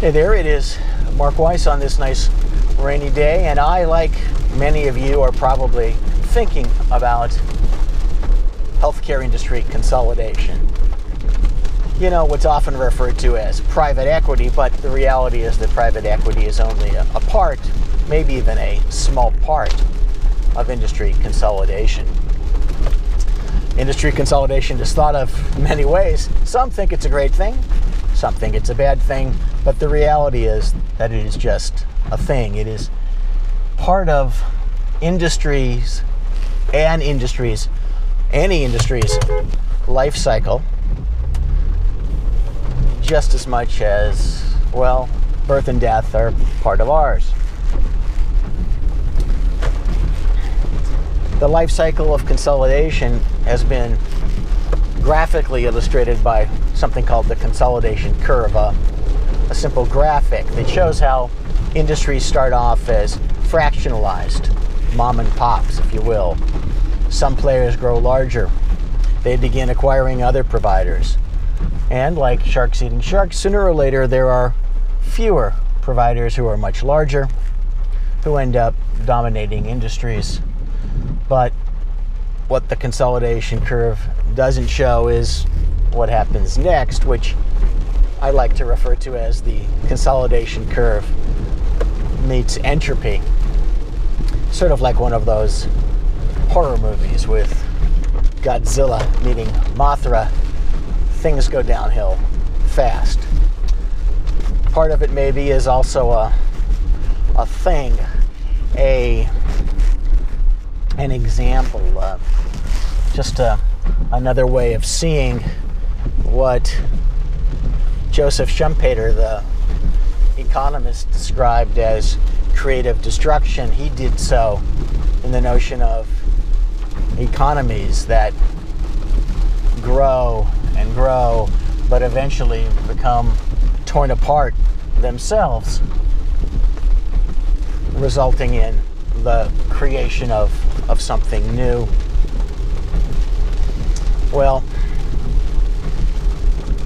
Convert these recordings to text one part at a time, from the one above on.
Hey there, it is Mark Weiss on this nice rainy day, and I, like many of you, are probably thinking about healthcare industry consolidation. You know, what's often referred to as private equity, but the reality is that private equity is only a part, maybe even a small part, of industry consolidation. Industry consolidation is thought of many ways. Some think it's a great thing, some think it's a bad thing, but the reality is that it is just a thing. It is part of any industry's life cycle, just as much as, well, birth and death are part of ours. The life cycle of consolidation has been graphically illustrated by something called the consolidation curve, a simple graphic that shows how industries start off as fractionalized, mom and pops, if you will. Some players grow larger. They begin acquiring other providers. And like sharks eating sharks, sooner or later there are fewer providers who are much larger, who end up dominating industries. But what the consolidation curve doesn't show is what happens next, which I like to refer to as the consolidation curve meets entropy. Sort of like one of those horror movies with Godzilla meeting Mothra. Things go downhill fast. Part of it maybe is also a thing, an example, just another way of seeing what Joseph Schumpeter, the economist, described as creative destruction. He did so in the notion of economies that grow and grow, but eventually become torn apart themselves, resulting in the creation of something new. Well,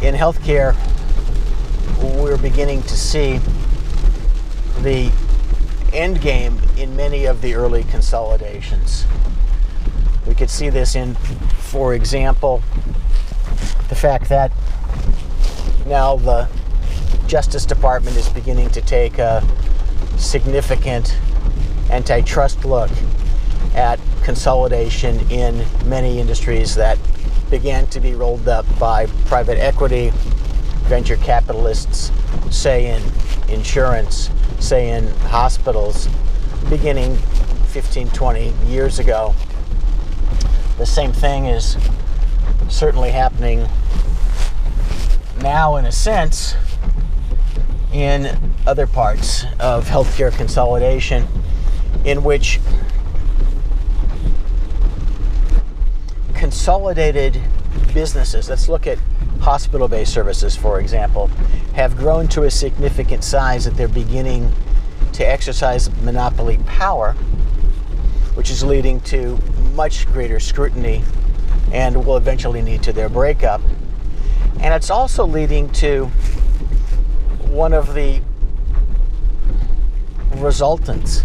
in healthcare, we're beginning to see the end game in many of the early consolidations. We could see this in, for example, the fact that now the Justice Department is beginning to take a significant antitrust look at consolidation in many industries that began to be rolled up by private equity, venture capitalists, say in insurance, say in hospitals, beginning 15, 20 years ago. The same thing is certainly happening now, in a sense, in other parts of healthcare consolidation, in which consolidated businesses, let's look at hospital-based services, for example, have grown to a significant size that they're beginning to exercise monopoly power, which is leading to much greater scrutiny and will eventually lead to their breakup. And it's also leading to one of the resultants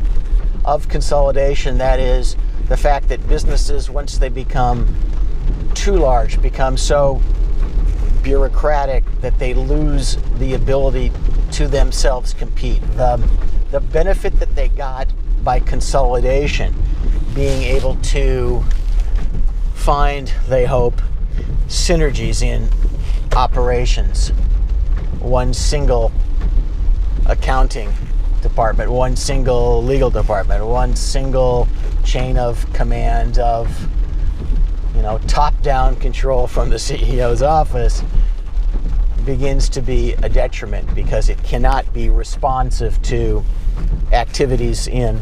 of consolidation, that is the fact that businesses, once they become too large, become so bureaucratic that they lose the ability to themselves compete. The benefit that they got by consolidation, being able to find, they hope, synergies in operations, one single accounting department, one single legal department, one single chain of command of, top-down control from the CEO's office, begins to be a detriment because it cannot be responsive to activities in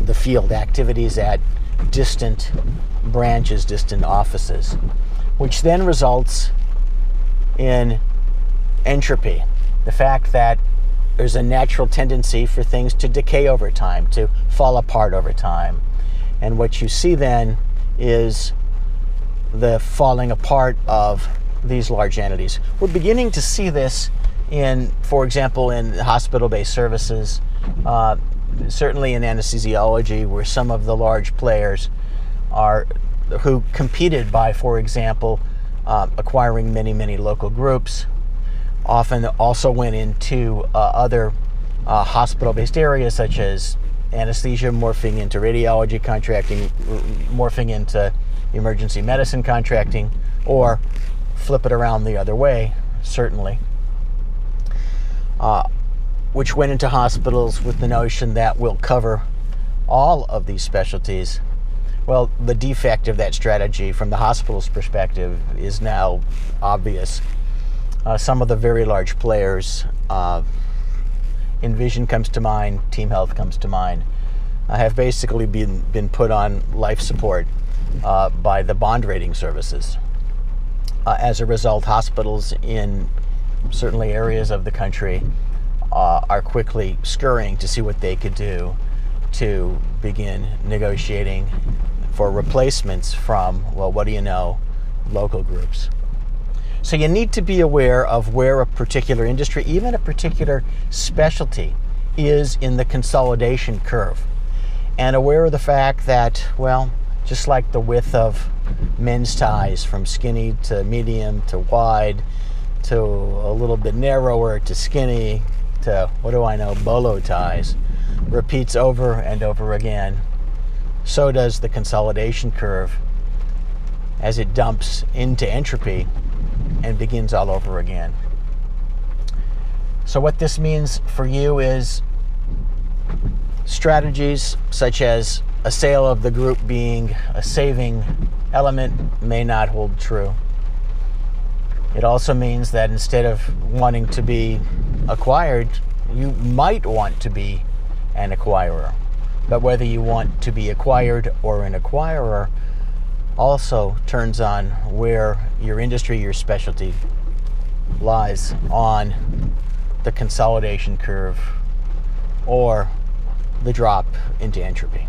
the field, activities at distant branches, distant offices, which then results in entropy. The fact that there's a natural tendency for things to decay over time, to fall apart over time. And what you see then is the falling apart of these large entities. We're beginning to see this For example, in hospital-based services, certainly in anesthesiology, where some of the large players who competed by, for example, acquiring many local groups, often also went into other hospital-based areas such as anesthesia, morphing into radiology contracting, morphing into emergency medicine contracting, or flip it around the other way, certainly, which went into hospitals with the notion that we'll cover all of these specialties. Well, the defect of that strategy from the hospital's perspective is now obvious. Some of the very large players, Envision comes to mind, Team Health comes to mind, have basically been put on life support by the bond rating services. As a result, hospitals in certainly areas of the country are quickly scurrying to see what they could do to begin negotiating for replacements from, well, what do you know, local groups. So you need to be aware of where a particular industry, even a particular specialty, is in the consolidation curve. And aware of the fact that, well, just like the width of men's ties from skinny to medium to wide to a little bit narrower to skinny to, what do I know, bolo ties, repeats over and over again, so does the consolidation curve as it dumps into entropy and begins all over again. So what this means for you is strategies such as a sale of the group being a saving element may not hold true. It also means that instead of wanting to be acquired, you might want to be an acquirer. But whether you want to be acquired or an acquirer also turns on where your industry, your specialty lies on the consolidation curve or the drop into entropy.